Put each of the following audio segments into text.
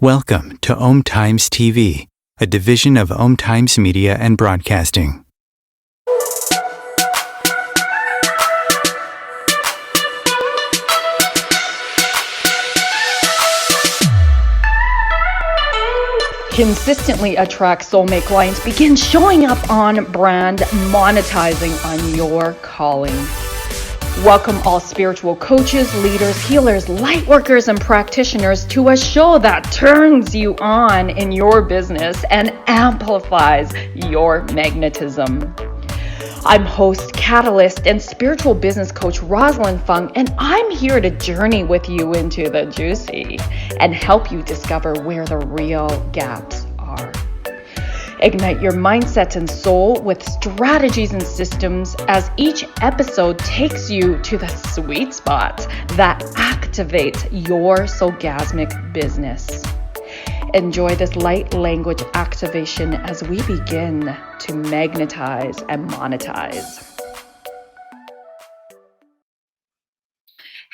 Welcome to Om Times TV, a division of Om Times Media and Broadcasting. Consistently attract soulmate clients. Begin showing up on brand, monetizing on your calling. Welcome all spiritual coaches, leaders, healers, light workers, and practitioners to a show that turns you on in your business and amplifies your magnetism. I'm host, catalyst, and spiritual business coach Rosalind Fung, and I'm here to journey with you into the juicy and help you discover where the real gaps are. Ignite your mindset and soul with strategies and systems as each episode takes you to the sweet spot that activates your soulgasmic business. Enjoy this light language activation as we begin to magnetize and monetize.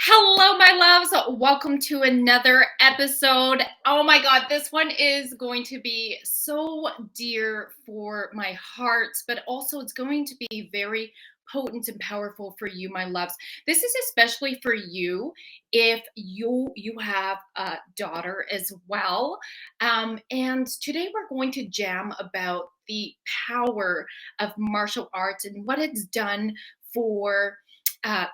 Hello, my loves. Welcome to another episode. Oh my God, this one is going to be so dear for my heart, but also it's going to be very potent and powerful for you, my loves. This is especially for you if you have a daughter as well. And today we're going to jam about the power of martial arts and what it's done for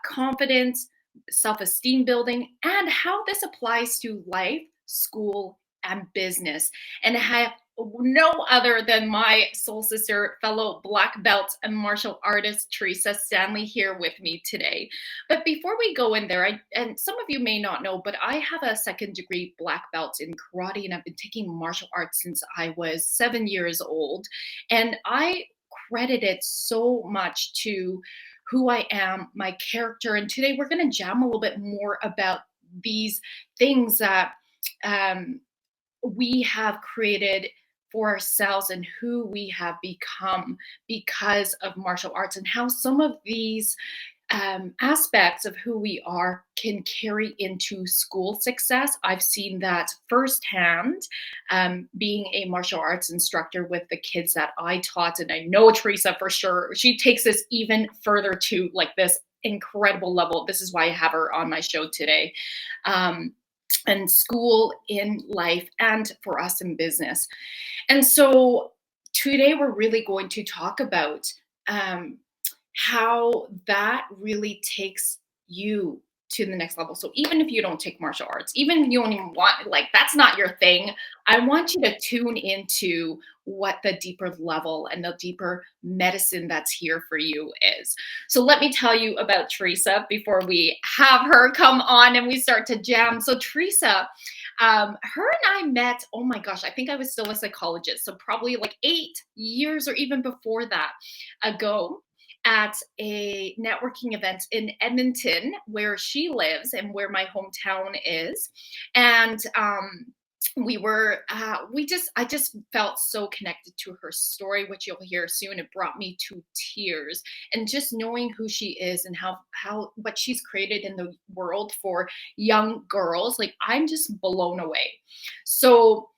confidence, self-esteem building, and how this applies to life, school, and business. And I have no other than my soul sister, fellow black belt and martial artist, Theresa Stanley, here with me today. But before we go in there, and some of you may not know, but I have a second degree black belt in karate, and I've been taking martial arts since I was 7 years old. And I credit it so much to who I am, my character. And today we're going to jam a little bit more about these things that we have created for ourselves and who we have become because of martial arts, and how some of these aspects of who we are can carry into school success. I've seen that firsthand, being a martial arts instructor with the kids that I taught. And I know Theresa for sure, she takes this even further to like this incredible level. This is why I have her on my show today. And school, in life, and for us in business. And so today we're really going to talk about how that really takes you to the next level. So even if you don't take martial arts, even if you don't even want, like, that's not your thing, I want you to tune into what the deeper level and the deeper medicine that's here for you is. So let me tell you about Theresa before we have her come on and we start to jam. So Theresa, her and I met, oh my gosh, I think I was still a psychologist. So probably like 8 years or even before that ago, at a networking event in Edmonton, where she lives and where my hometown is. And I just felt so connected to her story, which you'll hear soon. It brought me to tears. And just knowing who she is and how what she's created in the world for young girls, like, I'm just blown away. So,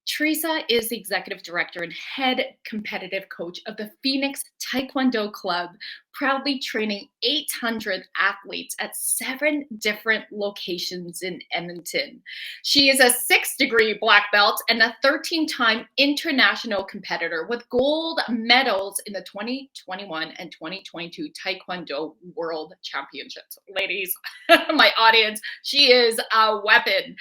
Theresa is the executive director and head competitive coach of the Phoenix Taekwon-do Club, proudly training 800 athletes at 7 different locations in Edmonton. She is a 6th degree black belt and a 13-time international competitor with gold medals in the 2021 and 2022 Taekwondo World Championships. Ladies, my audience, she is a weapon.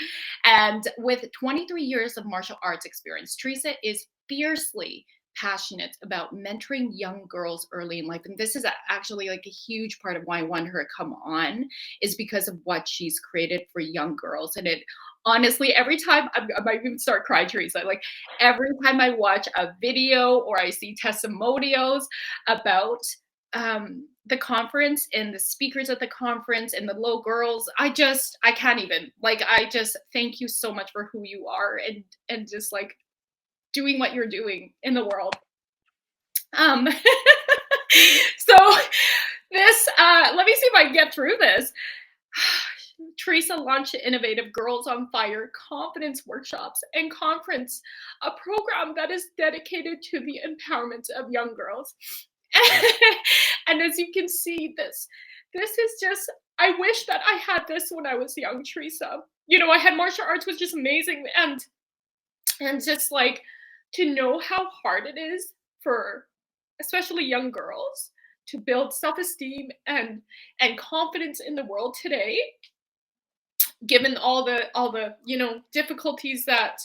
And with 23 years of martial arts experience, Theresa is fiercely passionate about mentoring young girls early in life. And this is actually like a huge part of why I want her to come on, is because of what she's created for young girls. And it honestly, every time I might even start crying, Theresa, like every time I watch a video or I see testimonials about the conference and the speakers at the conference and the little girls, I can't even, like, I just thank you so much for who you are and just like doing what you're doing in the world. So this, let me see if I can get through this. Theresa launched Innovative Girls on Fire confidence workshops and conference, a program that is dedicated to the empowerment of young girls. And as you can see, this is just, I wish that I had this when I was young, Theresa. You know, I had martial arts, which is amazing, and just like to know how hard it is for especially young girls to build self-esteem and confidence in the world today, given all the difficulties that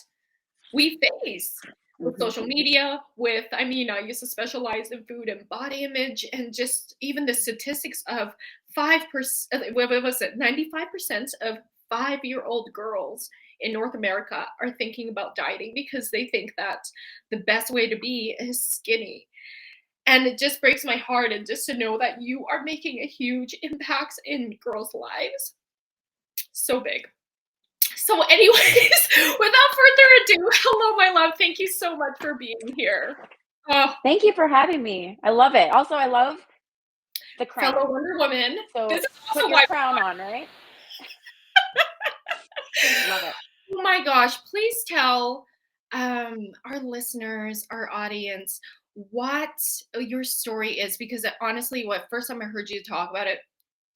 we face with Mhm. social media, with, I mean, I used to specialize in food and body image, and just even the statistics of 5%, what was it, 95% of 5-year-old girls in North America are thinking about dieting because they think that the best way to be is skinny. And it just breaks my heart, and just to know that you are making a huge impact in girls' lives. So big. So, anyways, without further ado, hello, my love. Thank you so much for being here. Oh, Thank you for having me. I love it. Also, I love the fellow crown. Wonder Woman. This So is put also your why. crown on, right? Love it. Oh my gosh! Please tell our listeners, our audience, what your story is, because honestly, what first time I heard you talk about it,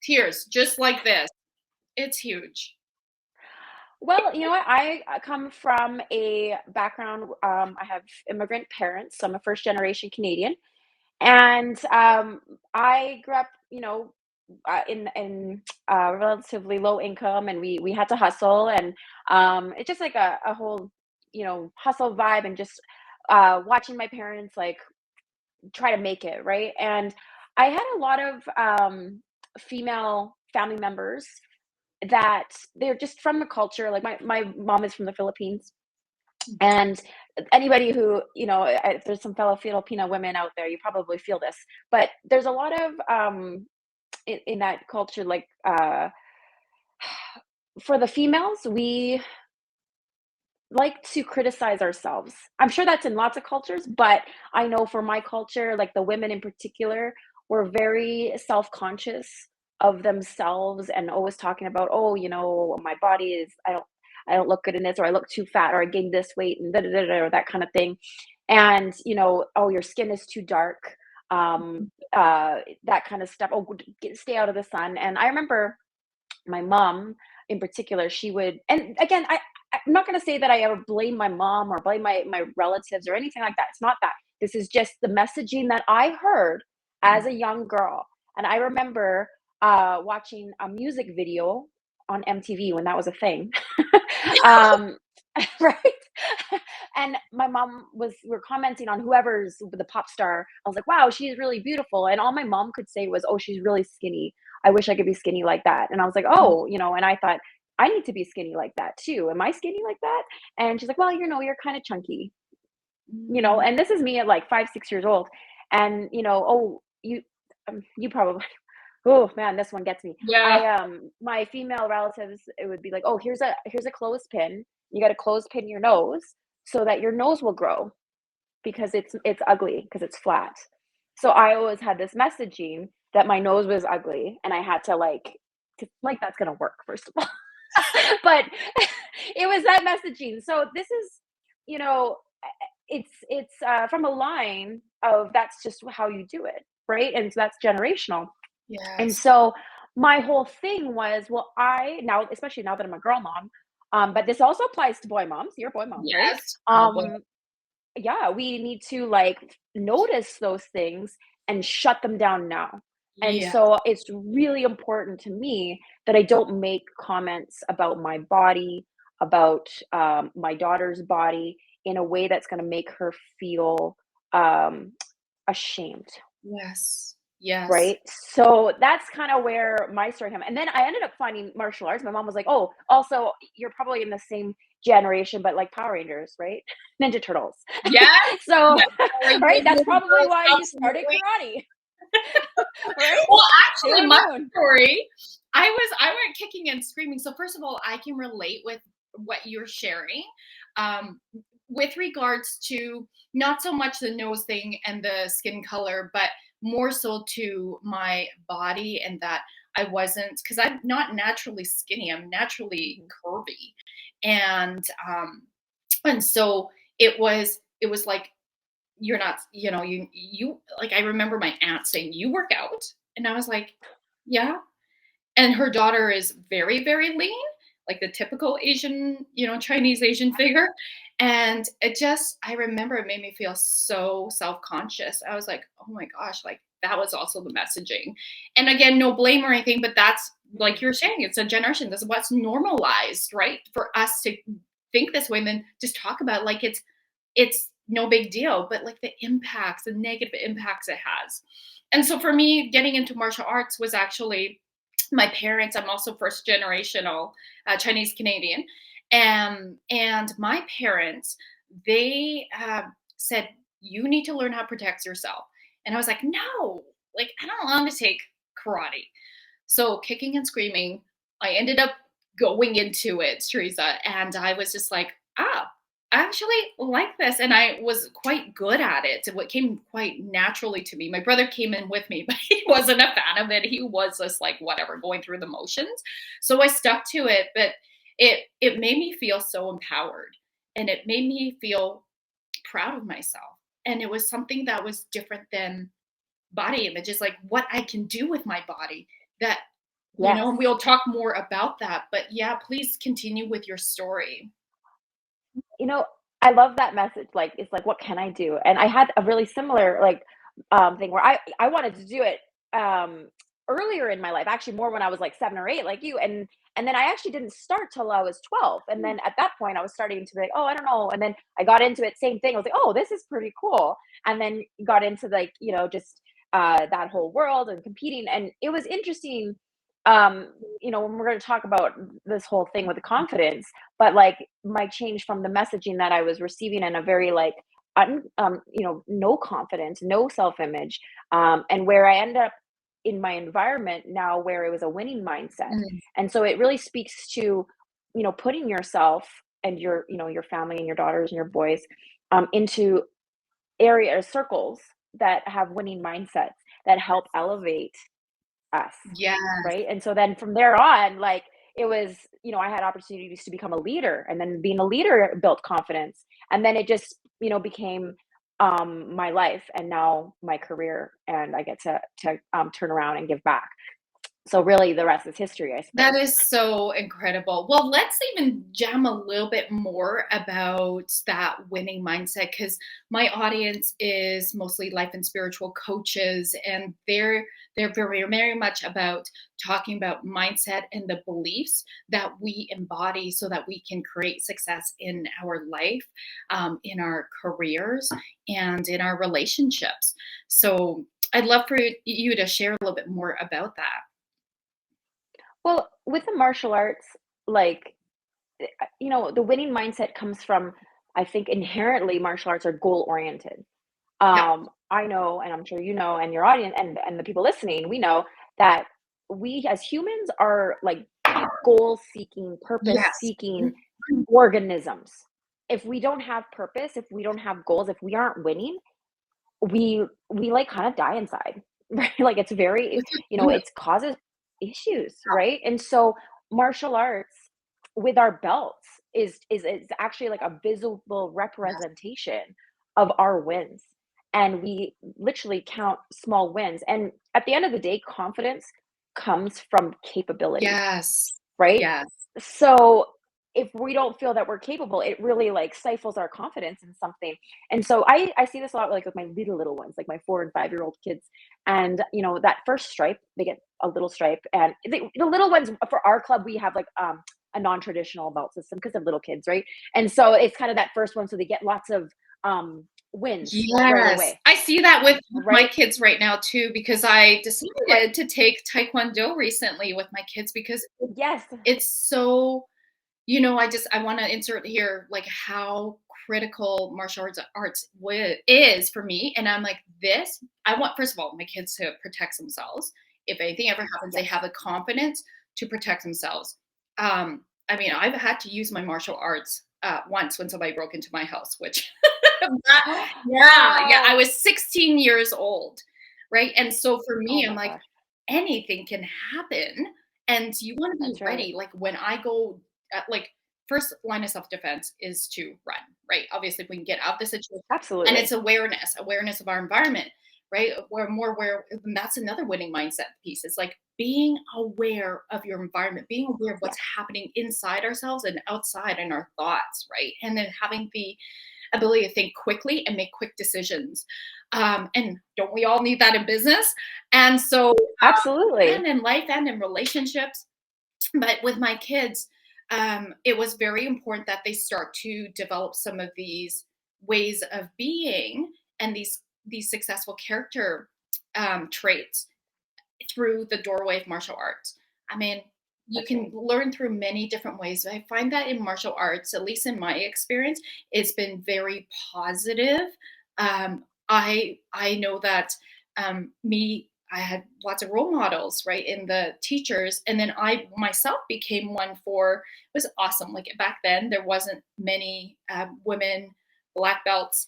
tears, just like this. It's huge. Well, you know what? I come from a background. I have immigrant parents. So I'm a first generation Canadian, and I grew up, in relatively low income, and we had to hustle, and it's just like a whole, hustle vibe, and just watching my parents like try to make it, right? And I had a lot of female family members that they're just from the culture. Like my mom is from the Philippines, and anybody who, if there's some fellow Filipino women out there, you probably feel this, but there's a lot of in that culture, like for the females, we like to criticize ourselves. I'm sure that's in lots of cultures, but I know for my culture, like the women in particular, were very self-conscious of themselves and always talking about, oh, my body is, I don't look good in this, or I look too fat, or I gained this weight, and da da da da, or that kind of thing. And oh, your skin is too dark, that kind of stuff. Oh, stay out of the sun. And I remember my mom in particular, she would, and again, I'm not going to say that I ever blame my mom or blame my relatives or anything like that. It's not that. This is just the messaging that I heard as a young girl. And I remember watching a music video on MTV when that was a thing. um, right? And my mom we're commenting on whoever's the pop star. I was like, wow, she's really beautiful. And all my mom could say was, oh, she's really skinny. I wish I could be skinny like that. And I was like, oh, and I thought, I need to be skinny like that too. Am I skinny like that? And she's like, well, you're kind of chunky, and this is me at like 5, 6 years old. And, oh, you probably, oh man, this one gets me. Yeah. My female relatives, it would be like, oh, here's a clothespin. You got to clothespin your nose so that your nose will grow, because it's ugly because it's flat. So I always had this messaging that my nose was ugly, and I had to that's gonna work, first of all. But it was that messaging. So this is, you know, it's from a line of, that's just how you do it, right? And so that's generational. And Yes. so my whole thing was, well, now, especially now that I'm a girl mom, but this also applies to boy moms. You're a boy mom, right? Yes. Oh boy. Yeah, we need to notice those things and shut them down now. And Yeah. so it's really important to me that I don't make comments about my body, about my daughter's body, in a way that's going to make her feel um, ashamed. Yes. Yes. Right? So that's kind of where my story came. And then I ended up finding martial arts. My mom was like, "Oh, also you're probably in the same generation, but like Power Rangers, right? Ninja Turtles." Yes. So, Yes. right? That's probably Girls, why you started absolutely. karate. Right? Well, Sailor actually, my Moon. story, I went kicking and screaming. So first of all, I can relate with what you're sharing, um, with regards to not so much the nose thing and the skin color, but more so to my body, and that I wasn't, because I'm not naturally skinny. I'm naturally curvy, and so it was like, you're not, you like, I remember my aunt saying, "You work out?" And I was like, "Yeah." And her daughter is very, very lean, like the typical Asian, Chinese Asian figure. And I remember it made me feel so self-conscious. I was like, oh my gosh, like that was also the messaging. And again, no blame or anything, but that's like you're saying, it's a generation. This is what's normalized, right? For us to think this way and then just talk about it like it's no big deal, but like the impacts, the negative impacts it has. And so for me, getting into martial arts was actually my parents. I'm also first generational Chinese Canadian, and my parents, they said, you need to learn how to protect yourself. And I was like, no, like I don't want to take karate. So kicking and screaming, I ended up going into it, Theresa, and I was just like, I actually like this. And I was quite good at it. What came quite naturally to me. My brother came in with me, but he wasn't a fan of it. He was just like, whatever, going through the motions. So I stuck to it, but it made me feel so empowered, and it made me feel proud of myself. And it was something that was different than body image, is like what I can do with my body. That, Yes. we'll talk more about that. But yeah, please continue with your story. You know, I love that message, like, it's like, "What can I do?" And I had a really similar, like, thing where I wanted to do it, earlier in my life, actually more when I was, like, 7 or 8 like you, and then I actually didn't start till I was 12, and then at that point, I was starting to be like, "Oh, I don't know," and then I got into it, same thing, I was like, "Oh, this is pretty cool," and then got into, like, just, that whole world and competing, and it was interesting, when we're gonna talk about this whole thing with the confidence, but like my change from the messaging that I was receiving in a very like no confidence, no self-image, and where I end up in my environment now where it was a winning mindset. Mm. And so it really speaks to, putting yourself and your family and your daughters and your boys into areas, circles that have winning mindsets that help elevate us, Yeah. right? And so then from there on, like it was, I had opportunities to become a leader, and then being a leader built confidence, and then it just, became my life, and now my career, and I get to turn around and give back. So really, the rest is history, I That suppose. is so incredible. Well, let's even jam a little bit more about that winning mindset, because my audience is mostly life and spiritual coaches, and they're very much about talking about mindset and the beliefs that we embody so that we can create success in our life, in our careers, and in our relationships. So I'd love for you to share a little bit more about that. Well, with the martial arts, like the winning mindset comes from, I think, inherently martial arts are goal oriented. Yeah. I know, and I'm sure you know, and your audience and the people listening, we know that we as humans are like goal seeking, purpose Yes. seeking organisms. If we don't have purpose, if we don't have goals, if we aren't winning, we like kind of die inside, right? Like it's very, Which is good. it causes issues, right? And so martial arts with our belts is actually like a visible Yes. representation of our wins. And we literally count small wins. And at the end of the day, confidence comes from capability, Yes. right? Yes. So if we don't feel that we're capable, it really like stifles our confidence in something. And so I see this a lot like with my little ones, like my 4 and 5 year old kids. And that first stripe, they get a little stripe. And the little ones for our club, we have like a non-traditional belt system because of little kids, right? And so it's kind of that first one. So they get lots of wins right Yes. away, I see that with my right? kids right now too, because I Right. decided to take Taekwondo recently with my kids because Yes. it's so, I want to insert here like how critical martial is for me. And I'm like, I want, first of all, my kids to protect themselves. If anything ever happens, they Yes. have the confidence to protect themselves. I mean, I've had to use my martial arts once when somebody broke into my house, which, yeah, I Wow. was 16 years old. Right. And so for Oh me, I'm my like, gosh. anything can happen, and you want to be That's right. ready. Like when I go, like first line of self-defense is to run, right? Obviously, we can get out of the situation, and it's Absolutely. awareness of our environment, right? We're more aware, and that's another winning mindset piece. It's like being aware of your environment, being aware of Yeah. what's happening inside ourselves and outside in our thoughts, right? And then having the ability to think quickly and make quick decisions. And don't we all need that in business? And so, and Absolutely. in life and in relationships. But with my kids, it was very important that they start to develop some of these ways of being and these successful character traits through the doorway of martial arts. I mean, you That's can right. learn through many different ways. I find that in martial arts, at least in my experience, it's been very positive. I know that I had lots of role models, right, in the teachers, and then I myself became one for. It was awesome. Like back then, there wasn't many women black belts.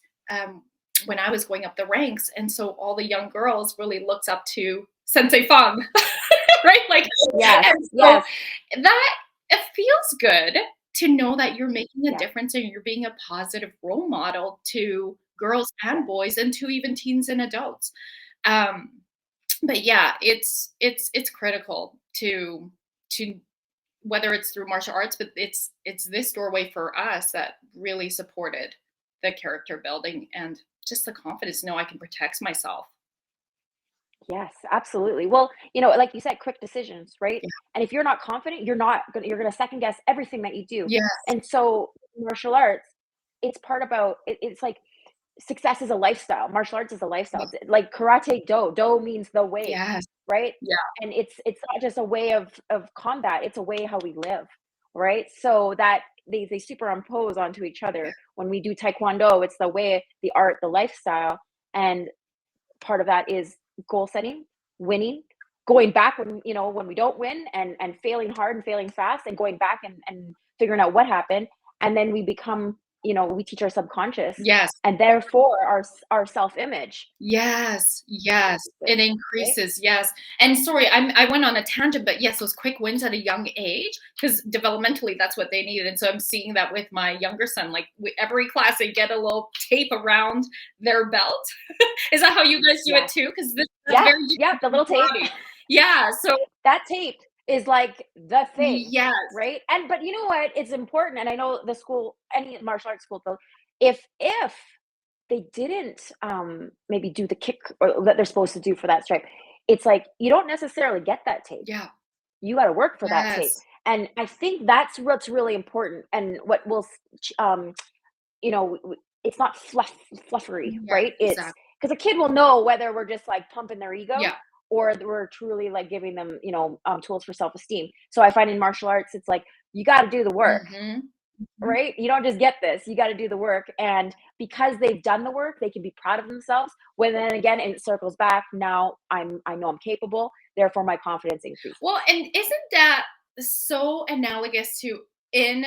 When I was going up the ranks. And so all the young girls really looked up to Sensei Fung, right? Like, Yes. and so Yes. that it feels good to know that you're making a Yeah. difference and you're being a positive role model to girls Yeah. and boys and to even teens and adults. Um, but yeah, it's critical to whether it's through martial arts, but it's this doorway for us that really supported the character building and just the confidence to know I can protect myself. Yes, absolutely. Well, like you said, quick decisions, right? Yeah. And if you're not confident, you're gonna second guess everything that you do. Yes. And so martial arts, it's part about it's like success is a lifestyle. Martial arts is a lifestyle. Yes. Like karate do. Do means the way, Yes. right? Yeah. And it's not just a way of combat, it's a way how we live, right? So that they superimpose onto each other. When we do taekwondo, it's the way, the art, the lifestyle, and part of that is goal setting, winning, going back when we don't win, and failing hard and failing fast, and going back and figuring out what happened, and then we become, we teach our subconscious, Yes. and therefore our self-image, Yes, yes, it right? increases, yes. And sorry, I went on a tangent, but yes, those quick wins at a young age, because developmentally that's what they needed. And so I'm seeing that with my younger son. Like every class, they get a little tape around their belt. Is that how you guys do it Yes. too? Because that's Yeah, very yeah, different the from little tape. karate. Yeah. So That tape is like the thing, yes, right? And but you know what? It's important, and I know the school, any martial arts school, though, if they didn't maybe do the kick or that they're supposed to do for that stripe, it's like you don't necessarily get that tape. yeah, You got to work for that tape, yes, and I think that's what's really important, and what will it's not fluffery, yeah, right? It's exactly. because a kid will know whether we're just like pumping their ego Yeah. or we're truly like giving them, tools for self-esteem. So I find in martial arts, it's like you got to do the work, Hmm. Hmm. right? You don't just get this; you got to do the work, and because they've done the work, they can be proud of themselves. When then again, and it circles back. Now I know I'm capable, therefore my confidence increases. Well, and isn't that so analogous to in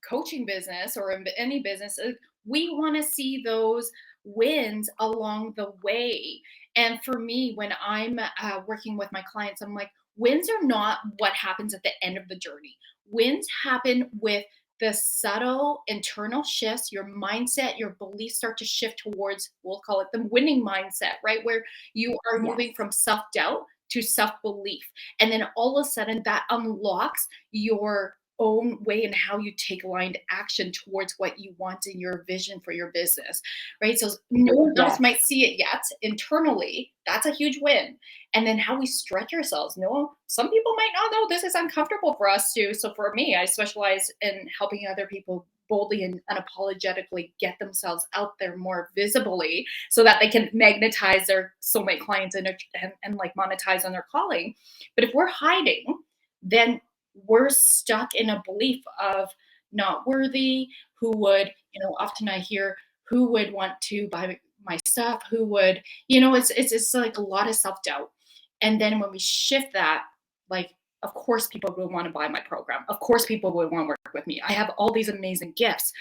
coaching business or in any business? We want to see those wins along the way. And for me, when I'm working with my clients, I'm like, wins are not what happens at the end of the journey. Wins happen with the subtle internal shifts, your mindset, your beliefs start to shift towards, we'll call it the winning mindset, right? Where you are Yes. moving from self doubt to self belief. And then all of a sudden that unlocks your own way and how you take aligned action towards what you want in your vision for your business, right? So no one else Yes. might see it yet internally. That's a huge win. And then how we stretch ourselves. No, some people might not know this is uncomfortable for us too. So for me, I specialize in helping other people boldly and unapologetically get themselves out there more visibly so that they can magnetize their soulmate clients and like monetize on their calling. But if we're hiding, then we're stuck in a belief of not worthy. Who would, often I hear, who would want to buy my stuff? Who would, it's like a lot of self doubt. And then when we shift that, like, of course, people will want to buy my program. Of course, people will want to work with me. I have all these amazing gifts.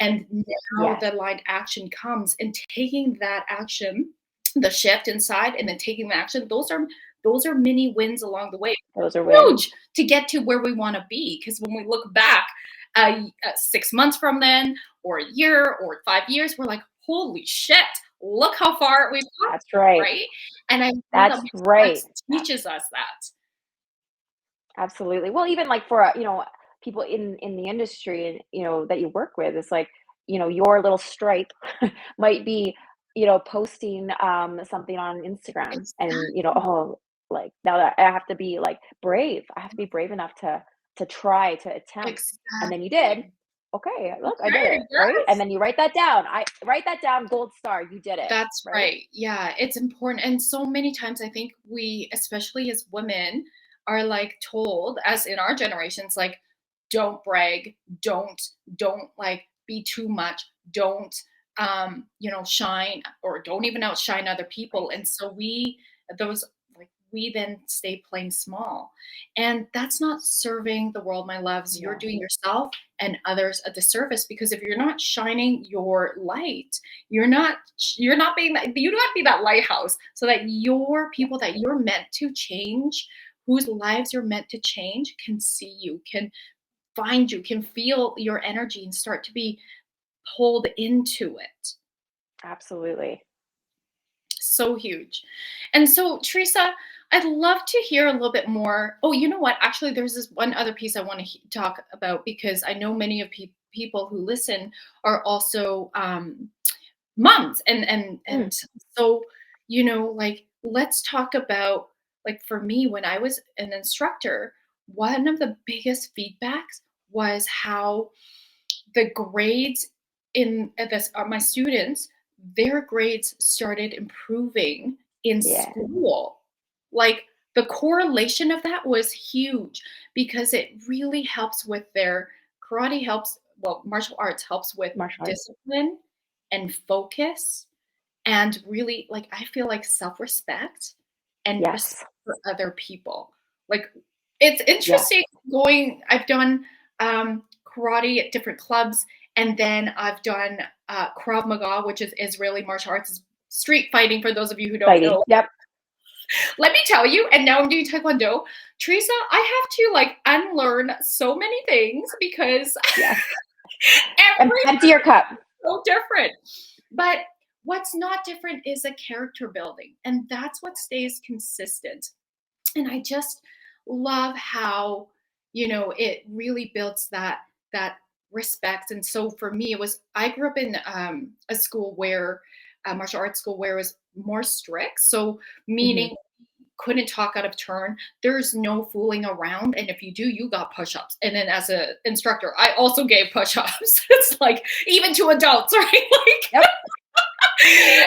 And now Yes. the aligned action comes and taking that action, the shift inside, and then taking the action. Those are those are mini wins along the way. Those are wins. Huge to get to where we want to be. Because when we look back 6 months from then, or a year, or 5 years, we're like, holy shit, look how far we've come. That's right. Right? And I feel That's that right. teaches us that. Absolutely. Well, even like for, people in the industry and, that you work with, it's like, your little stripe might be, posting something on Instagram and, oh, like now that I have to be like brave. I have to be brave enough to try to attempt. Exactly. And then you did. Okay, look, I did Okay, it, right? yes. And then you write that down. I write that down, gold star, you did it. That's right. Yeah, it's important. And so many times I think we, especially as women, are like told, as in our generations, like, don't brag, don't like be too much, don't shine, or don't even outshine other people. Right. And so those we then stay playing small. And that's not serving the world, my loves. You're No. doing yourself and others a disservice, because if you're not shining your light, you're not being that, you don't be that lighthouse, so that your people that you're meant to change, whose lives you're meant to change, can see you, can find you, can feel your energy, and start to be pulled into it. Absolutely. So huge. And so, Teresa, I'd love to hear a little bit more. Oh, you know what? Actually, there's this one other piece I want to talk about, because I know many of people who listen are also moms, and so, like, let's talk about, like, for me, when I was an instructor, one of the biggest feedbacks was how the grades in this my students, their grades started improving in Yeah. school. Like, the correlation of that was huge, because it really helps with their karate helps, well, martial arts helps with Martial arts. discipline and focus, and really, like, I feel like self-respect and Yes. respect for other people. Like, it's Yes. interesting I've done karate at different clubs, and then I've done Krav Maga, which is Israeli martial arts, is street fighting, for those of you who don't Fighting. know. Yep. Let me tell you, and now I'm doing Taekwondo. Teresa, I have to like unlearn so many things, because Yes. every Empty your cup. so different. But what's not different is a character building, and that's what stays consistent. And I just love how, it really builds that respect. And so for me, I grew up in a school where a martial arts school where it was more strict. So Mhm. meaning couldn't talk out of turn. There's no fooling around. And if you do, you got push-ups. And then as an instructor, I also gave push-ups. It's like, even to adults, right? Like, Yep.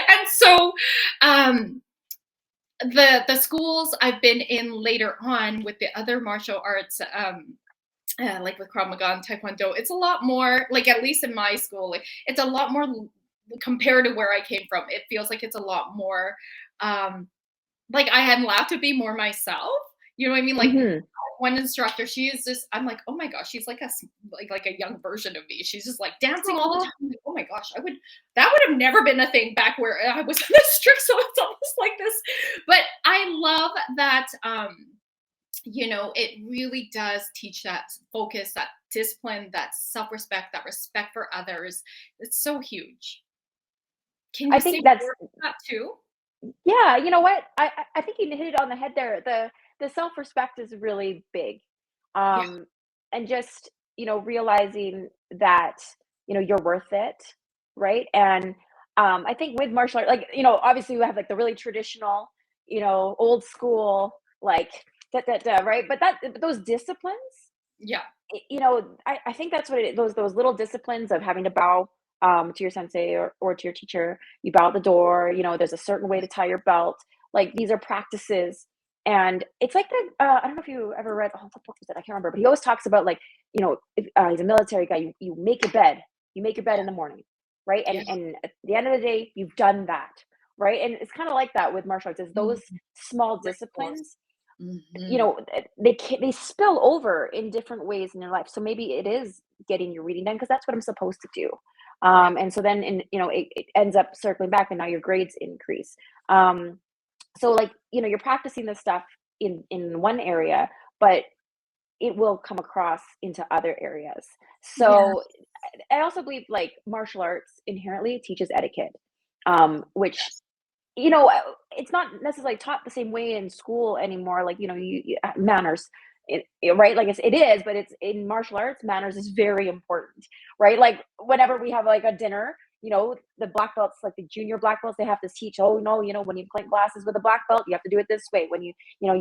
and so the schools I've been in later on with the other martial arts, like with Krav Maga and Taekwondo, it's a lot more, like, at least in my school, like, it's a lot more compared to where I came from. It feels like it's a lot more, like, I am allowed to be more myself. You know what I mean? Like, Mhm. one instructor, she is just, I'm like, oh my gosh, she's like like a young version of me. She's just like dancing all the Aw. time. I'm like, oh my gosh, that would have never been a thing back where I was in the strict. So it's almost like this. But I love that, it really does teach that focus, that discipline, that self-respect, that respect for others. It's so huge. Can I you say think that's more about that too? Yeah, you know what? I think you hit it on the head there. The self-respect is really big. Yeah. Um, and just, realizing that, you're worth it, right? And I think with martial art, like, obviously we have like the really traditional, old school, like right? But those disciplines, Yeah. I think that's what it is. Those little disciplines of having to bow to your sensei or to your teacher. You bow at the door. There's a certain way to tie your belt. Like, these are practices, and it's like that. I don't know if you ever read. Oh, what book was it? I can't remember. But he always talks about, like, if, he's a military guy. You make your bed. You make your bed in the morning, right? Yeah. And at the end of the day, you've done that, right? And it's kind of like that with martial arts. Is those Mhm. small Rituals. disciplines, Mhm. they spill over in different ways in your life. So maybe it is getting your reading done, because that's what I'm supposed to do. Yeah. And so then, it ends up circling back, and now your grades increase. um So like, you're practicing this stuff in one area, but it will come across into other areas. Yeah. So I also believe like martial arts inherently teaches etiquette, which Yes. it's not necessarily taught the same way in school anymore. Like, manners, right? Like it is, but it's in martial arts, manners is very important, right? Like whenever we have like a dinner, the black belts, like the junior black belts, they have to teach, oh no, when you clink glasses with a black belt, you have to do it this way. When you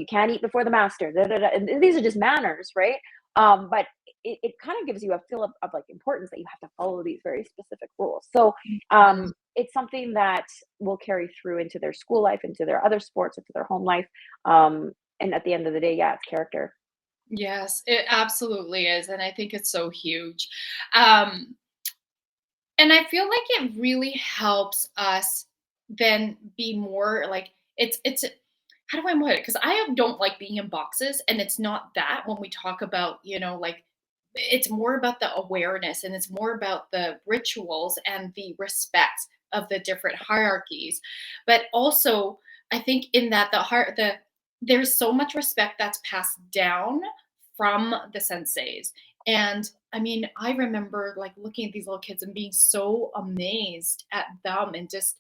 can't eat before the master, da, da, da. And these are just manners, right? But it kind of gives you a feel of like importance that you have to follow these very specific rules. So Mhm. it's something that will carry through into their school life, into their other sports, into their home life. And at the end of the day, yeah, it's character. Yes, it absolutely is, and I think it's so huge. Um, and I feel like it really helps us then be more like it's how do I put it? Because I don't like being in boxes, and it's not that when we talk about, like it's more about the awareness and it's more about the rituals and the respect of the different hierarchies. But also, I think in that there's so much respect that's passed down from the senseis. And I mean, I remember like looking at these little kids and being so amazed at them and just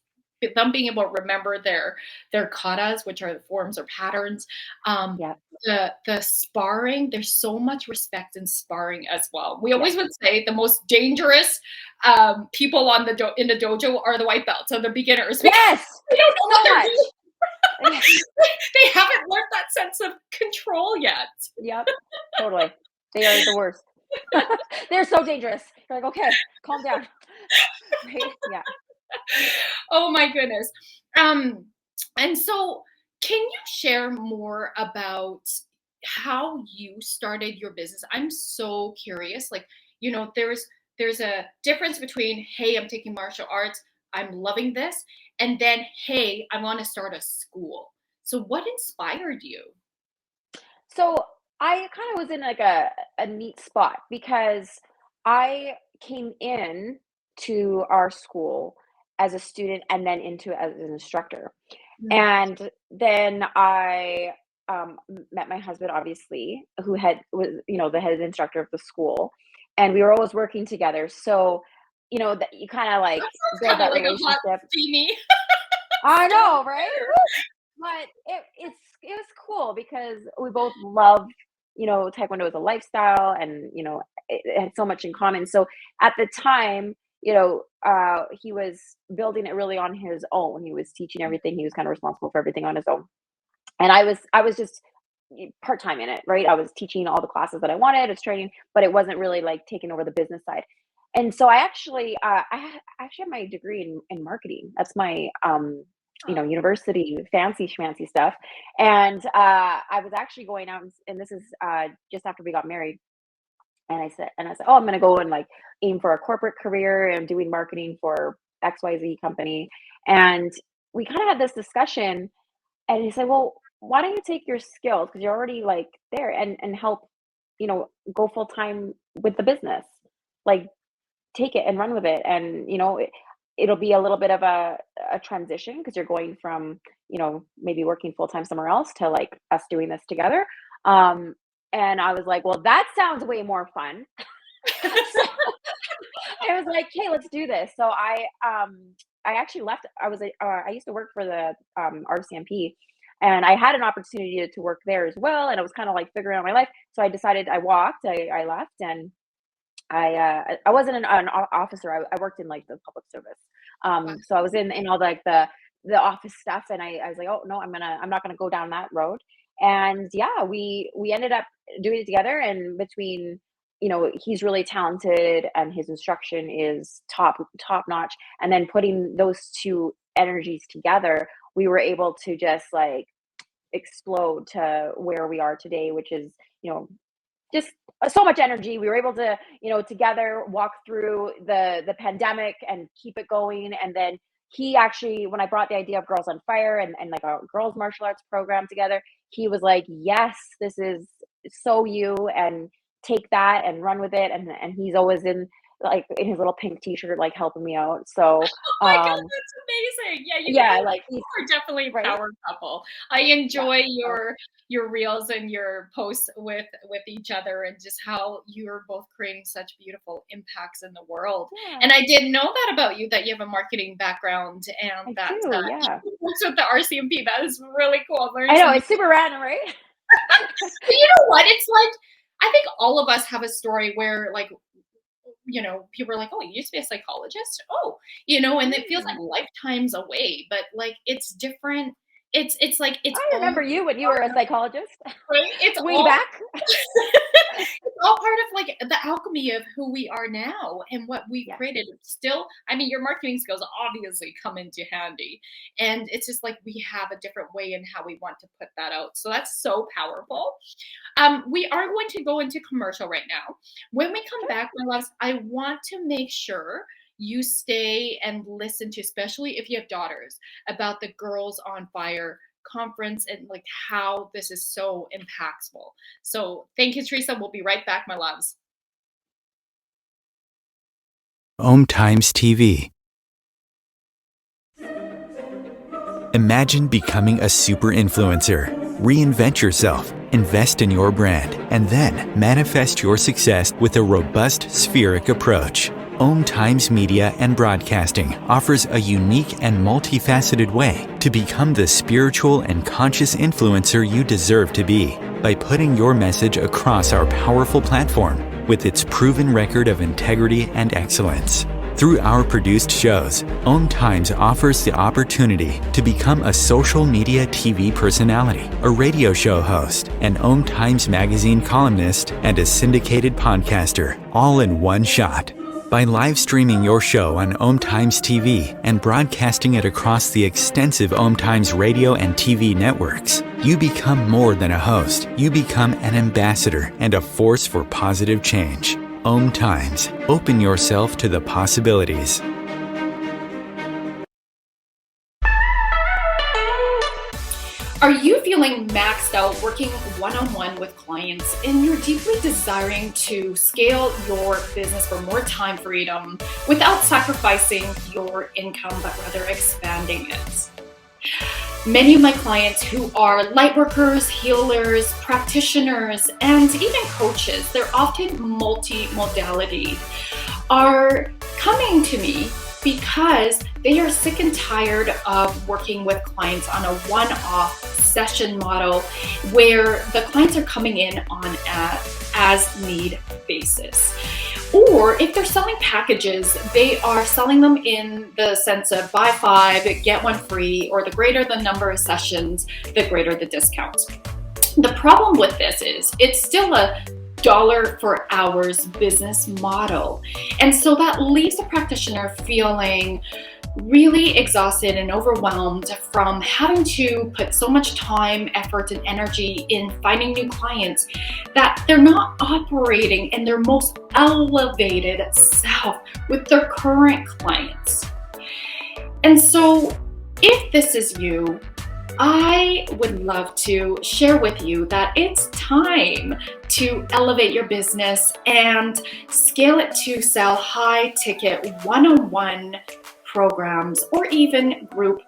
them being able to remember their katas, which are the forms or patterns. Um, Yeah. the sparring, there's so much respect in sparring as well. We Yeah. always would say the most dangerous people in the dojo are the white belts, or the beginners, because Yes. they don't know what So they're much. doing. Yeah. They haven't learned that sense of control yet. Yep. Totally. They are the worst. They're so dangerous. You're like, okay, calm down. Right? Yeah. Oh my goodness. Um, and so can you share more about how you started your business? I'm so curious. Like, there's a difference between, hey, I'm taking martial arts, I'm loving this, and then, hey, I want to start a school. So what inspired you? So I kind of was in like a neat spot because I came in to our school as a student and then into as an instructor. Mm. And then I met my husband, obviously, who was, the head instructor of the school, and we were always working together. So, that you kind of like That sounds build kind of that like a hot, relationship. steamy I story know, right? there. But it was cool because we both love, Taekwondo as a lifestyle, and it had so much in common. So at the time, he was building it really on his own. He was teaching everything. He was kind of responsible for everything on his own. And I was just part time in it, right? I was teaching all the classes that I wanted, I was training, but it wasn't really like taking over the business side. And so I actually have my degree in marketing. That's my Oh, university fancy schmancy stuff. And I was actually going out, and this is just after we got married. And I said, oh, I'm gonna go and like aim for a corporate career and doing marketing for XYZ company. And we kind of had this discussion, and he said, "Well, why don't you take your skills, because you're already like there, and help, go full time with the business. Like, take it and run with it, and it'll be a little bit of a transition because you're going from maybe working full time somewhere else to like us doing this together." Um, and I was like, "Well, that sounds way more fun." So I was like, "Hey, let's do this." So I actually left. I used to work for the RCMP, and I had an opportunity to work there as well. And I was kind of like figuring out my life. So I decided I walked. I left, and I wasn't an officer. I worked in like the public service. wow. So I was in all like the office stuff, and I was like, "Oh no, I'm not gonna go down that road." And yeah, we ended up doing it together. And between, he's really talented and his instruction is top notch, and then putting those two energies together, we were able to just like explode to where we are today, which is, just so much energy. We were able to, together walk through the pandemic and keep it going. And then he actually, when I brought the idea of Girls on Fire, and like a girls martial arts program together, he was like, "Yes, this is so you, and take that and run with it." And he's always in, like, in his little pink t-shirt, like helping me out. So Oh my God, that's amazing. Yeah, you Yeah, guys like he's are definitely a right. power couple. I enjoy Yeah. your reels and your posts with each other, and just how you're both creating such beautiful impacts in the world. Yeah, And I didn't know that about you, that you have a marketing background and I that do. Yeah. you works with the RCMP. That is really cool. I'm I learning know something. it's super random, right? But you know what? It's like, I think all of us have a story where, like, people are like, "Oh, you used to be a psychologist?" Oh, and it feels like Mm. lifetimes away, but like it's different. It's like its I own remember you when you were a psychologist right. It's way all back. it's all part of like the alchemy of who we are now and what we Yes. created. Still, I mean, your marketing skills obviously come into handy, and it's just like we have a different way in how we want to put that out. So that's so powerful. We are going to go into commercial right now. When we come Sure. back, my loves, I want to make sure you stay and listen to, especially if you have daughters, about the Girls on Fire conference and like how this is so impactful. So thank you, Theresa. We'll be right back, my loves. Om Times TV. Imagine becoming a super influencer. Reinvent yourself, invest in your brand, and then manifest your success with a robust spheric approach. Om Times Media and Broadcasting offers a unique and multifaceted way to become the spiritual and conscious influencer you deserve to be by putting your message across our powerful platform with its proven record of integrity and excellence. Through our produced shows, Om Times offers the opportunity to become a social media TV personality, a radio show host, an Om Times magazine columnist, and a syndicated podcaster, all in one shot. By live streaming your show on Om Times TV and broadcasting it across the extensive Om Times radio and TV networks, you become more than a host. You become an ambassador and a force for positive change. Om Times. Open yourself to the possibilities. Are you feeling maxed out working one-on-one with clients, and you're deeply desiring to scale your business for more time freedom without sacrificing your income, but rather expanding it? Many of my clients who are light workers, healers, practitioners, and even coaches, they're often multi-modality, are coming to me because they are sick and tired of working with clients on a one-off session model where the clients are coming in on an as-need basis. Or if they're selling packages, they are selling them in the sense of buy 5, get 1 free, or the greater the number of sessions, the greater the discount. The problem with this is it's still a dollar for hours business model. And so that leaves the practitioner feeling really exhausted and overwhelmed from having to put so much time, effort, and energy in finding new clients that they're not operating in their most elevated self with their current clients. And so if this is you, I would love to share with you that it's time to elevate your business and scale it to sell high ticket one-on-one programs or even group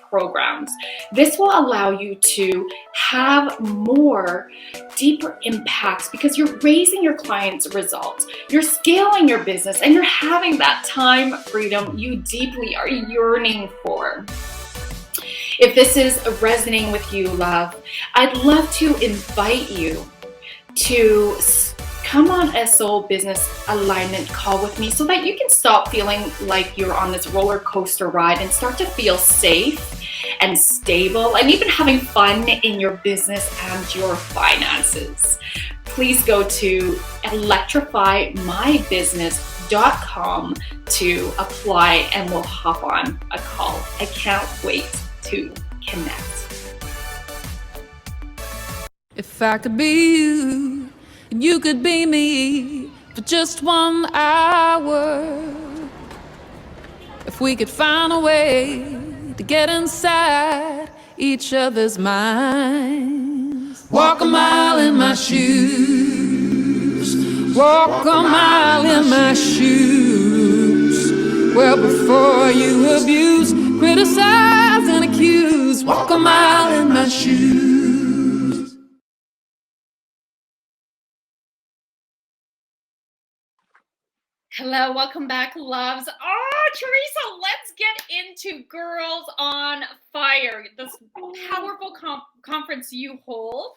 programs. This will allow you to have more deeper impacts because you're raising your clients' results, you're scaling your business, and you're having that time freedom you deeply are yearning for. If this is resonating with you, love, I'd love to invite you to come on a soul business alignment call with me so that you can stop feeling like you're on this roller coaster ride and start to feel safe and stable and even having fun in your business and your finances. Please go to electrifymybusiness.com to apply and we'll hop on a call. I can't wait to connect. If I could be you and you could be me for just 1 hour, if we could find a way to get inside each other's minds, walk a mile in my shoes, walk a mile in my shoes. Well, before you abuse, criticize and accuse, walk a mile in my shoes. Hello, welcome back, loves. Oh, Theresa, let's get into Girls on Fire, this powerful conference you hold.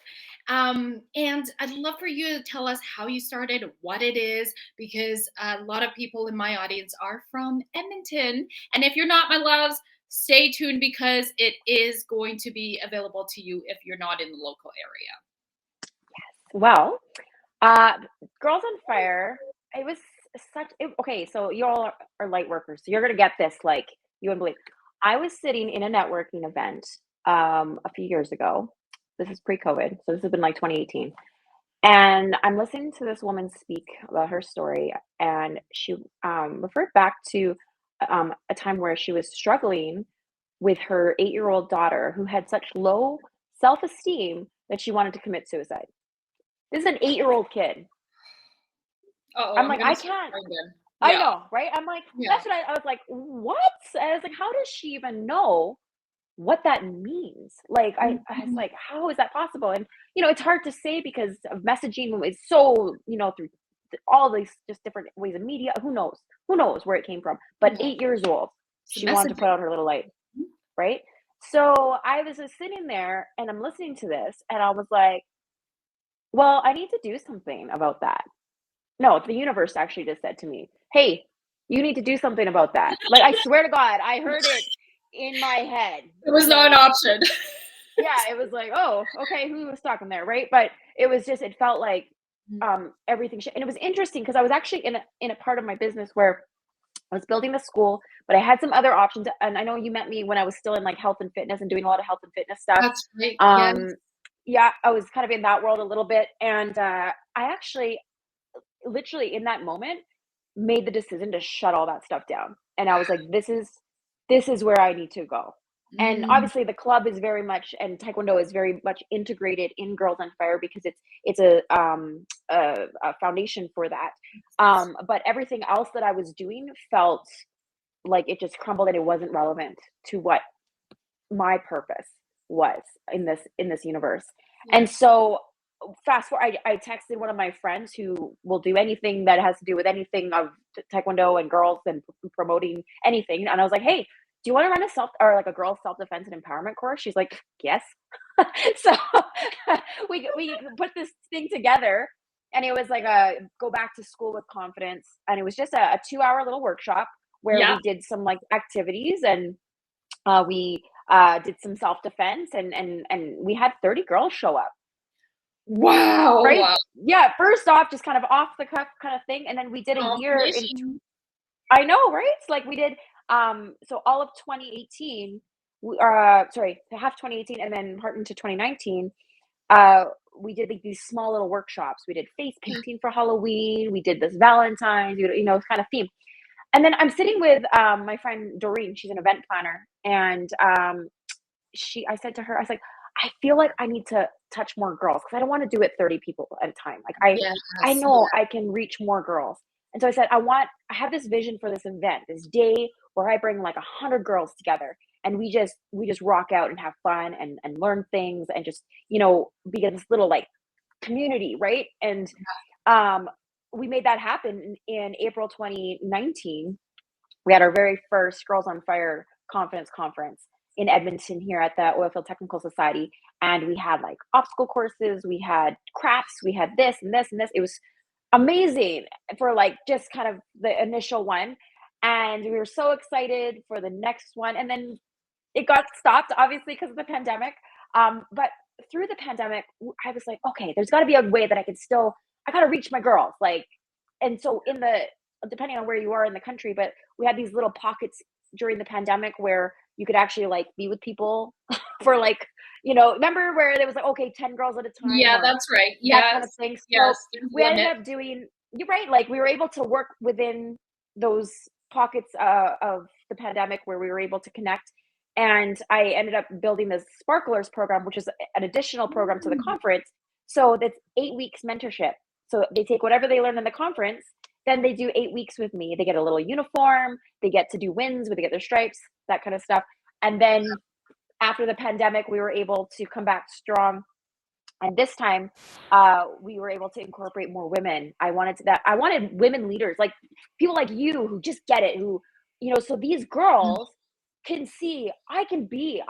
And I'd love for you to tell us how you started, what it is, because a lot of people in my audience are from Edmonton. And if you're not, my loves, stay tuned because it is going to be available to you if you're not in the local area. Well, Girls on Fire, it was okay, so you all are light workers, so you're gonna get this like you wouldn't believe. I was sitting in a networking event a few years ago. This is pre-COVID, so this has been like 2018. And I'm listening to this woman speak about her story, and she referred back to a time where she was struggling with her 8-year-old daughter who had such low self-esteem that she wanted to commit suicide. This is an 8-year-old kid. I'm like, I can't. I know, right? I'm like, that's what I was like, what? And I was like, how does she even know what that means? Like, I was like, how is that possible? And, it's hard to say because of messaging is so, through all these just different ways of media. Who knows? Who knows where it came from? But 8 years old, she wanted to put out her little light, right? So I was just sitting there and I'm listening to this and I was like, well, I need to do something about that. No, the universe actually just said to me, hey, you need to do something about that. Like, I swear to God, I heard it in my head. It was not an option. Yeah, it was like, oh, okay, who was talking there, right? But it was just, it felt like everything. And it was interesting because I was actually in a part of my business where I was building a school, but I had some other options. And I know you met me when I was still in like health and fitness and doing a lot of health and fitness stuff. That's right. Yeah, I was kind of in that world a little bit. And I actually, literally in that moment, made the decision to shut all that stuff down. And I was like, this is where I need to go. And obviously the club is very much, and Taekwondo is very much integrated in Girls on Fire because it's a foundation for that. But everything else that I was doing felt like it just crumbled and it wasn't relevant to what my purpose was in this universe. And so fast forward, I texted one of my friends who will do anything that has to do with anything of Taekwondo and girls and promoting anything. And I was like, hey, do you want to run a girls self-defense and empowerment course? She's like, yes. So we put this thing together and it was like a go back to school with confidence. And it was just a 2-hour little workshop where we did some like activities and we did some self-defense and we had 30 girls show up. Wow. Right? Wow. Yeah. First off, just kind of off the cuff kind of thing. And then we did a year in, I know, right? It's like we did, so all of 2018, half 2018 and then part into 2019, we did like these small little workshops. We did face painting for Halloween. We did this Valentine's, kind of theme. And then I'm sitting with my friend Doreen. She's an event planner. And I said to her, I was like, I feel like I need to touch more girls because I don't want to do it 30 people at a time. Like I know I can reach more girls. And so I said, I have this vision for this event, this day where I bring like 100 girls together and we just rock out and have fun and learn things and just, be this little like community. Right. And we made that happen in April 2019. We had our very first Girls on Fire Confidence Conference in Edmonton here at the Oilfield Technical Society. And we had like obstacle courses, we had crafts, we had this and this and this. It was amazing for like just kind of the initial one. And we were so excited for the next one. And then it got stopped, obviously, because of the pandemic. But through the pandemic, I was like, okay, there's got to be a way that I got to reach my girls. Like, and so depending on where you are in the country, but we had these little pockets during the pandemic where you could actually like be with people for like, remember where there was like, okay, 10 girls at a time. Yeah, that's right. Yeah. That kind of thing. So yes, we ended up doing, you're right. Like we were able to work within those pockets of the pandemic where we were able to connect. And I ended up building this Sparklers program, which is an additional program to the conference. So that's 8 weeks mentorship. So they take whatever they learn in the conference, then they do 8 weeks with me. They get a little uniform, they get to do wins, where they get their stripes, that kind of stuff. And then after the pandemic, we were able to come back strong. And this time, we were able to incorporate more women. I wanted women leaders, like people like you who just get it, who, so these girls can see I can be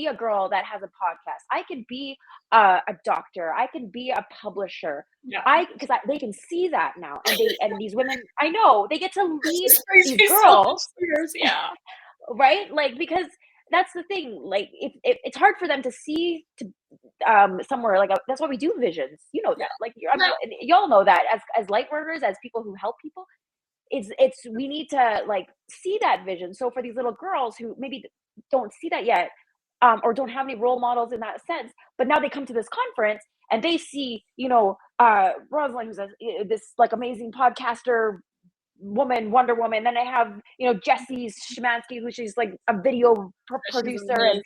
a girl that has a podcast. I can be a doctor. I can be a publisher. Yeah. They can see that now, and these women, I know they get to lead these So girls, yeah. right? Like, because that's the thing. Like, if it's hard for them to see somewhere like that's why we do visions. You know that, like y'all know that as light workers, as people who help people, it's we need to like see that vision. So for these little girls who maybe don't see that yet, or don't have any role models in that sense, but now they come to this conference and they see, Rosalind, who's this like amazing podcaster woman, Wonder Woman. Then I have, Jessie Szymanski, who she's like a video producer, and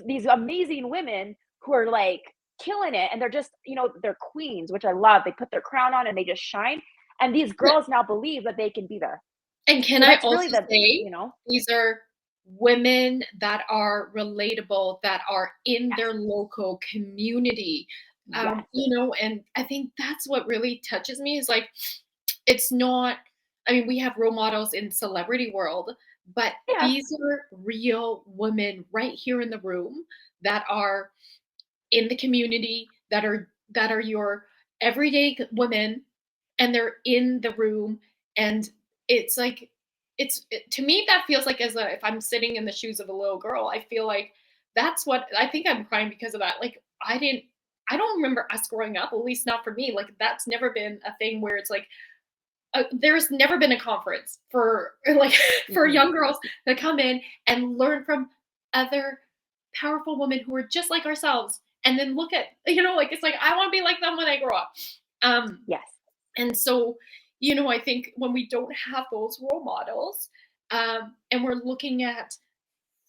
these amazing women who are like killing it, and they're just, they're queens, which I love. They put their crown on and they just shine, and these girls now believe that they can be there. And can I also say, these are women that are relatable, that are in their local community, and I think that's what really touches me is like, it's not, I mean, we have role models in celebrity world, but these are real women right here in the room that are in the community, that are your everyday women, and they're in the room. And it's like, to me, that feels like if I'm sitting in the shoes of a little girl, I feel like that's what, I think I'm crying because of that. Like, I don't remember us growing up, at least not for me. Like, that's never been a thing where it's like, there's never been a conference for for young girls to come in and learn from other powerful women who are just like ourselves, and then look at, it's like, I want to be like them when I grow up. Yes. And so, I think when we don't have those role models, and we're looking at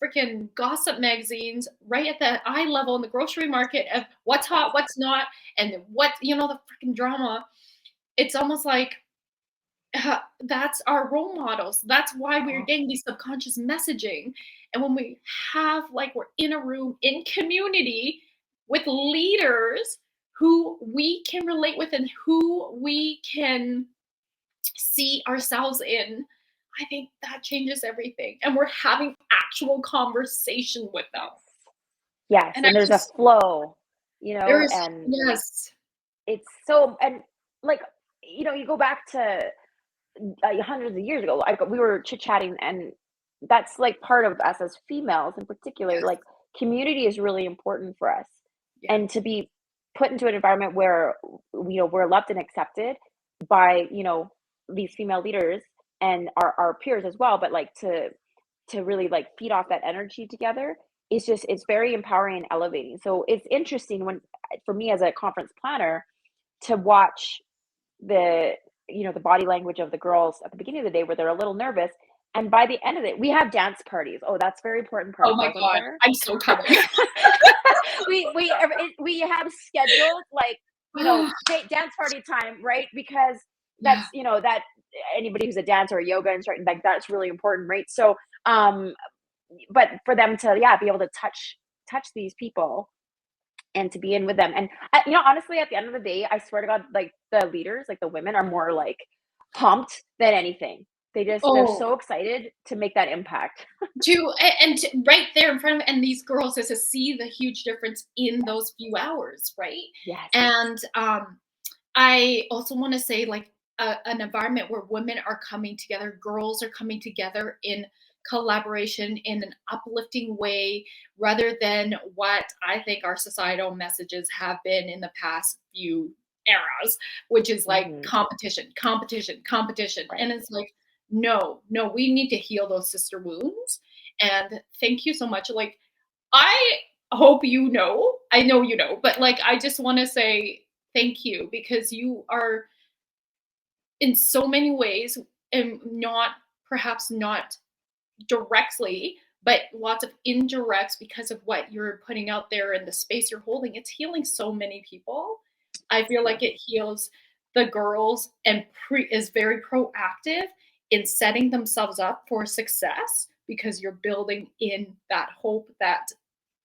freaking gossip magazines right at the eye level in the grocery market of what's hot, what's not, and what, the freaking drama, it's almost like, that's our role models. That's why we're getting these subconscious messaging. And when we have, like, we're in a room in community with leaders who we can relate with and who we can see ourselves in, I think that changes everything. And we're having actual conversation with them. Yes. And there's a flow, and yes, it's so, and like, you go back to hundreds of years ago, we were chit-chatting, and that's like part of us as females in particular. Like, community is really important for us, and to be put into an environment where we're loved and accepted by these female leaders and our peers as well, but like to really like feed off that energy together, it's very empowering and elevating. So it's interesting for me as a conference planner to watch the body language of the girls at the beginning of the day, where they're a little nervous, and by the end of it, we have dance parties. Oh, that's a very important part. Oh my God, I'm so coming. we have scheduled like dance party time, right? Because that's that anybody who's a dancer or yoga instructor, like, that's really important, right? So but for them to be able to touch these people and to be in with them. And honestly, at the end of the day, I swear to God, like, the leaders, like the women, are more like pumped than anything. They're so excited to make that impact. Right there in front of, and these girls, is to see the huge difference in those few hours, right? Yes. And I also want to say, like, an environment where women are coming together, girls are coming together in collaboration in an uplifting way, rather than what I think our societal messages have been in the past few eras, which is like competition. Right. And it's like, no, we need to heal those sister wounds. And thank you so much. Like, I hope I know but like, I just want to say thank you, because you are in so many ways, and perhaps not directly, but lots of indirects, because of what you're putting out there and the space you're holding. It's healing so many people. I feel like it heals the girls and is very proactive in setting themselves up for success, because you're building in that hope, that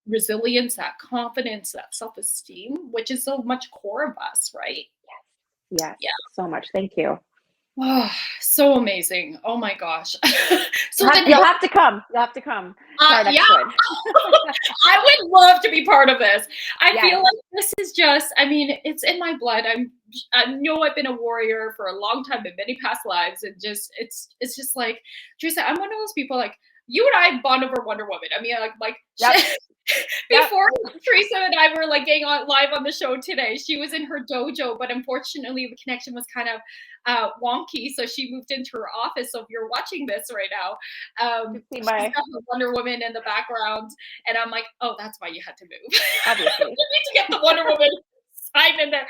resilience, that confidence, that self-esteem, which is so much core of us, right? Yes, Yeah. so much. Thank you. Oh, so amazing. Oh my gosh. So then You'll have to come. You'll have to come to our yeah, next one. I would love to be part of this. I Yes. feel like this is just, I mean, it's in my blood. I know I've been a warrior for a long time in many past lives, and just it's just like, Teresa, I'm one of those people, like, you and I bond over Wonder Woman. I mean, like Yep. before Teresa and I were like getting on live on the show today, she was in her dojo, but unfortunately the connection was kind of wonky, so she moved into her office. So if you're watching this right now, See she's my got her Wonder Woman in the background, and I'm like, oh, that's why you had to move. obviously. You need to get the Wonder Woman sign in there.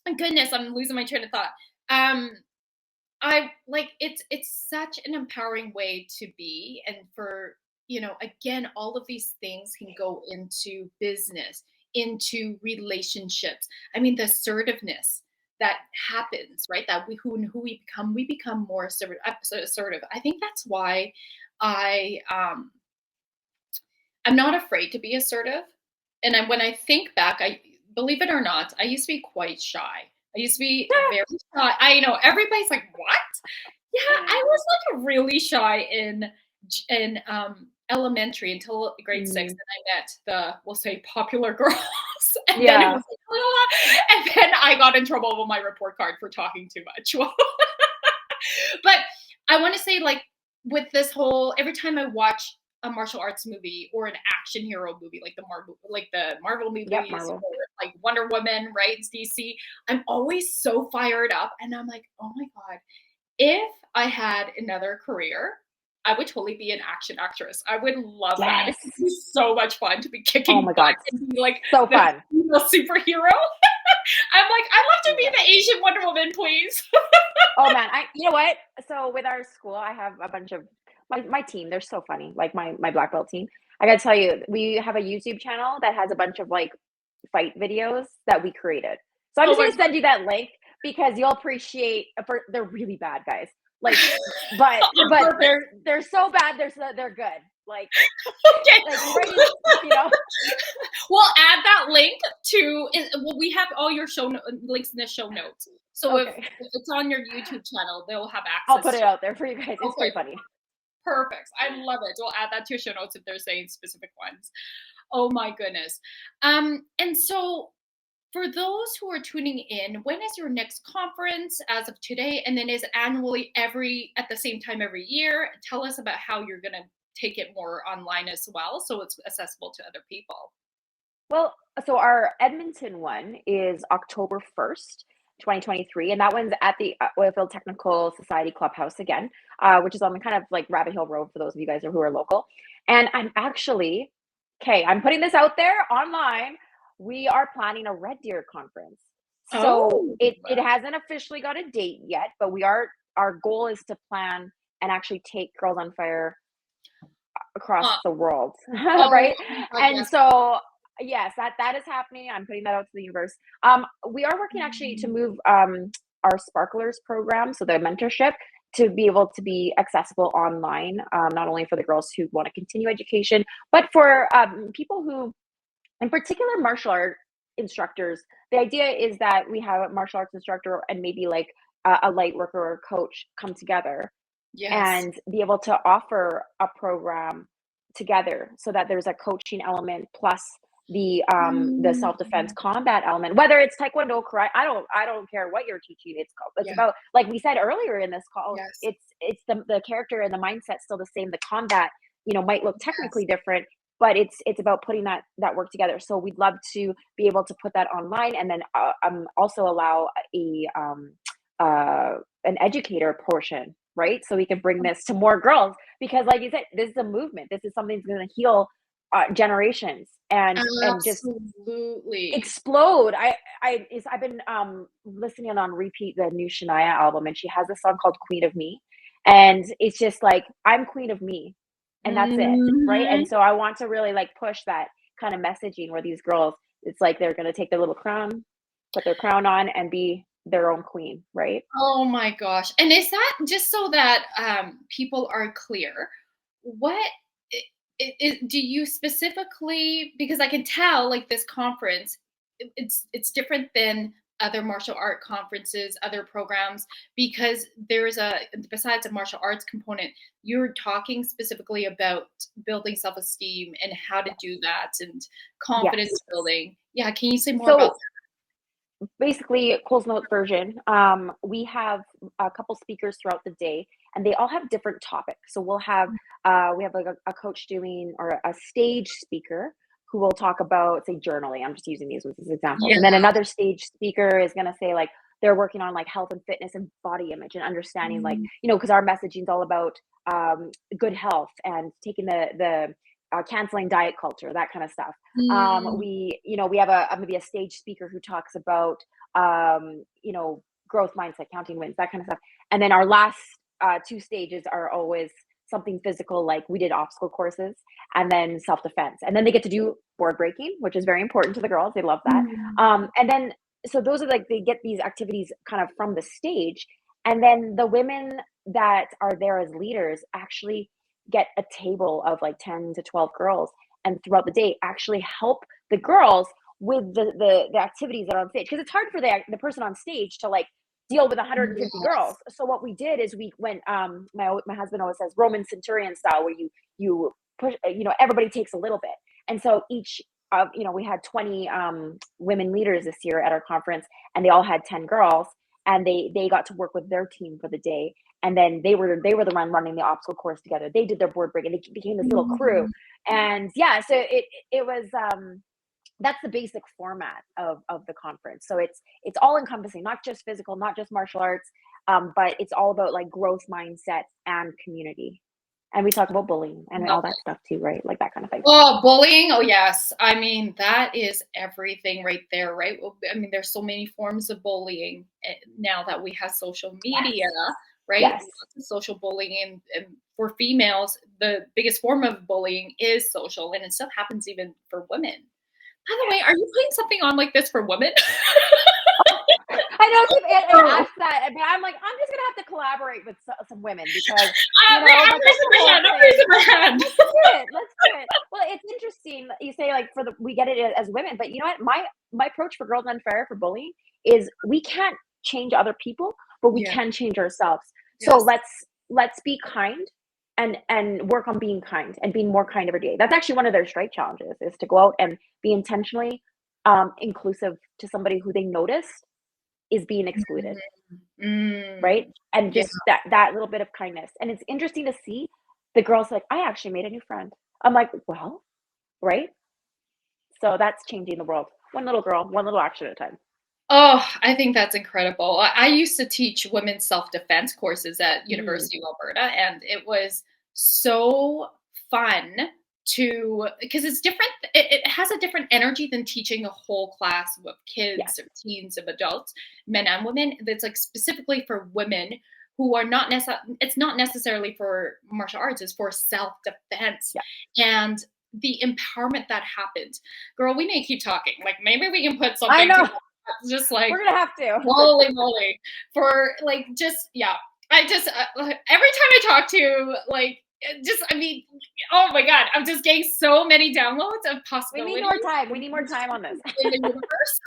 But goodness, I'm losing my train of thought. I like, it's such an empowering way to be, and for, you know, again, all of these things can go into business, into relationships. I mean, the assertiveness that happens, right? That who we become more assertive. I think that's why I I'm not afraid to be assertive. And when I think back, I believe it or not, I used to be quite shy. I used to be very shy. I know everybody's like, "What?" Yeah, I was like really shy in elementary until grade 6, and I met the, we'll say, popular girls, and then it was like, "Ah," and then I got in trouble with my report card for talking too much. But I want to say, like, with this whole, every time I watch a martial arts movie or an action hero movie, like the Marvel movies, Yep, Marvel. or like Wonder Woman, right? It's DC. I'm always so fired up, and I'm like, oh my god, if I had another career, I would totally be an action actress. I would love that. It would be so much fun to be kicking Oh my god, and be like so the fun. superhero. I'm like, I'd love to be the Asian Wonder Woman, please. Oh man, you know what? So with our school, I have a bunch of my team. They're so funny. Like my black belt team. I gotta tell you, we have a YouTube channel that has a bunch of like fight videos that we created. So I'm just gonna send you that link because you'll appreciate. They're really bad, guys. Like, but they're so bad. They're good. Like, okay. like right in, you know. We'll add that link to. Well, we have all your links in the show notes. So if it's on your YouTube channel, they'll have access. I'll put it out there for you guys. It's pretty funny. Perfect. I love it. We'll add that to your show notes if they're saying specific ones. Oh my goodness. And so for those who are tuning in, when is your next conference as of today? And then is annually at the same time every year? Tell us about how you're going to take it more online as well, so it's accessible to other people. Well, so our Edmonton one is October 1st, 2023, and that one's at the Oilfield Technical Society Clubhouse again, which is on the kind of like Rabbit Hill Road for those of you guys who are local. And I'm putting this out there online. We are planning a Red Deer conference. So it hasn't officially got a date yet, but our goal is to plan and actually take Girls on Fire across the world, right? And so yes, that is happening. I'm putting that out to the universe. We are working actually to move our Sparklers program, so the mentorship, to be able to be accessible online, not only for the girls who want to continue education, but for people who, in particular, martial art instructors. The idea is that we have a martial arts instructor and maybe like a light worker or a coach come together and be able to offer a program together, so that there's a coaching element plus the self-defense combat element, whether it's Taekwondo, karate. I don't care what you're teaching. It's about, like we said earlier in this call, it's the character and the mindset still the same. The combat, might look technically different, but it's about putting that work together. So we'd love to be able to put that online, and then also allow an educator portion, right? So we can bring this to more girls, because like you said, this is a movement. This is something that's going to heal generations and just explode. I've been listening on repeat the new Shania album, and she has a song called Queen of Me, and it's just like, I'm queen of me, and that's it, right? And so I want to really like push that kind of messaging where these girls, it's like they're going to take their little crown, put their crown on, and be their own queen, right? Oh my gosh. And is that just so that people are clear? What do you specifically, because I can tell like this conference, it's different than other martial art conferences, other programs, because there's a, besides a martial arts component, you're talking specifically about building self-esteem and how to do that and confidence Yes. building. Yeah, can you say more So about basically, Cole's Notes version, we have a couple speakers throughout the day, and they all have different topics. So we have like a coach doing, or a stage speaker who will talk about, say, journaling. I'm just using these as examples. Yeah. And then another stage speaker is going to say like they're working on like health and fitness and body image and understanding like, because our messaging is all about good health and taking the canceling diet culture, that kind of stuff. We have maybe a stage speaker who talks about growth mindset, counting wins, that kind of stuff. And then our last two stages are always something physical, like we did obstacle courses, and then self-defense. And then they get to do board breaking, which is very important to the girls. They love that. And then so those are like, they get these activities kind of from the stage, and then the women that are there as leaders actually get a table of like 10 to 12 girls, and throughout the day actually help the girls with the activities that are on stage, because it's hard for the person on stage to like deal with 150 girls. So what we did is we went, my husband always says Roman centurion style, where you push, everybody takes a little bit. And so each we had 20 women leaders this year at our conference, and they all had 10 girls, and they got to work with their team for the day. And then they were the one running the obstacle course together. They did their board break, and they became this little crew. And yeah, so it was that's the basic format of the conference. So it's all encompassing, not just physical, not just martial arts, but it's all about like growth mindset and community. And we talk about bullying and all that stuff too, right? Like that kind of thing. Oh, bullying. Oh, yes. I mean, that is everything right there, right? I mean, there's so many forms of bullying now that we have social media, right? Yes. Social bullying. And for females, the biggest form of bullying is social, and it still happens even for women. By the way, are you putting something on like this for women? I know it asks that, but I'm like, I'm just gonna have to collaborate with some women, because I'm raising my hand. Let's do it. Well, it's interesting you say like we get it as women, but you know what? My approach for Girls Unfair for bullying is we can't change other people, but we can change ourselves. So let's be kind and work on being kind and being more kind every day. That's actually one of their strike challenges, is to go out and be intentionally inclusive to somebody who they noticed is being excluded, right? And just that little bit of kindness. And it's interesting to see the girls like, I actually made a new friend. I'm like, well, right? So that's changing the world. One little girl, one little action at a time. Oh, I think that's incredible. I used to teach women's self-defense courses at University of Alberta, and it was so fun because it's different. It has a different energy than teaching a whole class of kids or teens, of adults, men and women. That's like specifically for women who are not it's not necessarily for martial arts, it's for self-defense. And the empowerment that happened. Girl, we may keep talking. Like maybe we can put something. I know. Just like we're gonna have to. Holy moly! For like, just I just every time I talk to like, I mean, oh my God, I'm just getting so many downloads of possibilities. We need more time. We need more time on this in the universe.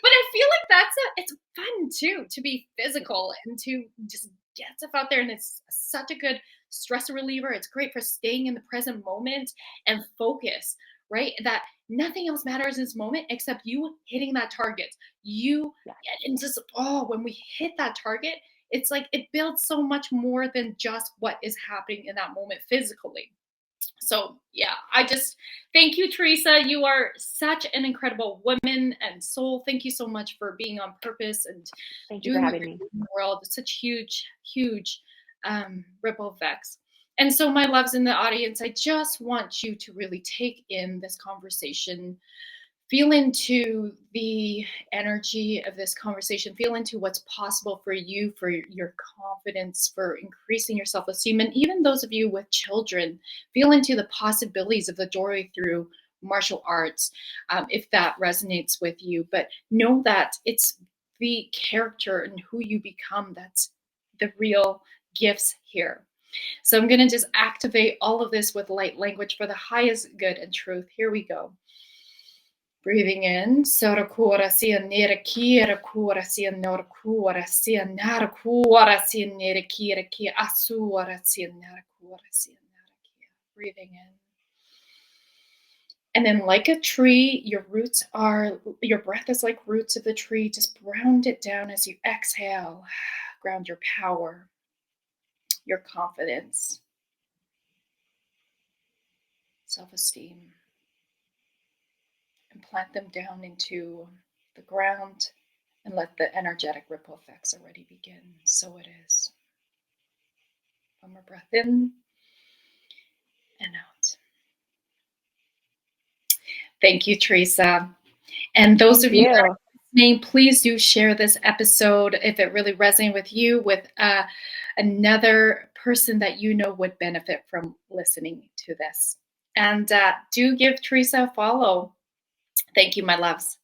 But I feel like it's fun too, to be physical and to just get stuff out there, and it's such a good stress reliever. It's great for staying in the present moment and focus, right? That nothing else matters in this moment except you hitting that target. And just, when we hit that target, it's like it builds so much more than just what is happening in that moment physically. So I just thank you, Theresa. You are such an incredible woman and soul. Thank you so much for being on purpose and thank you for having me in the world. It's such huge ripple effects. And so, my loves in the audience, I just want you to really take in this conversation, feel into the energy of this conversation, feel into what's possible for you, for your confidence, for increasing your self-esteem. And even those of you with children, feel into the possibilities of the doorway through martial arts, if that resonates with you. But know that it's the character and who you become that's the real gifts here. So I'm going to just activate all of this with light language for the highest good and truth. Here we go. Breathing in, Sorakura sia nera kira kura sia nora kura sia nara kura sia nera kira kia asura sia nara kura sia nara kia. Breathing in. And then like a tree, your breath is like roots of the tree. Just ground it down as you exhale. Ground your power, your confidence, self-esteem, and plant them down into the ground and let the energetic ripple effects already begin. So it is. One more breath in and out. Thank you, Theresa. And those of you that are listening, please do share this episode if it really resonated with you with another person that you know would benefit from listening to this. And do give Theresa a follow. Thank you, my loves.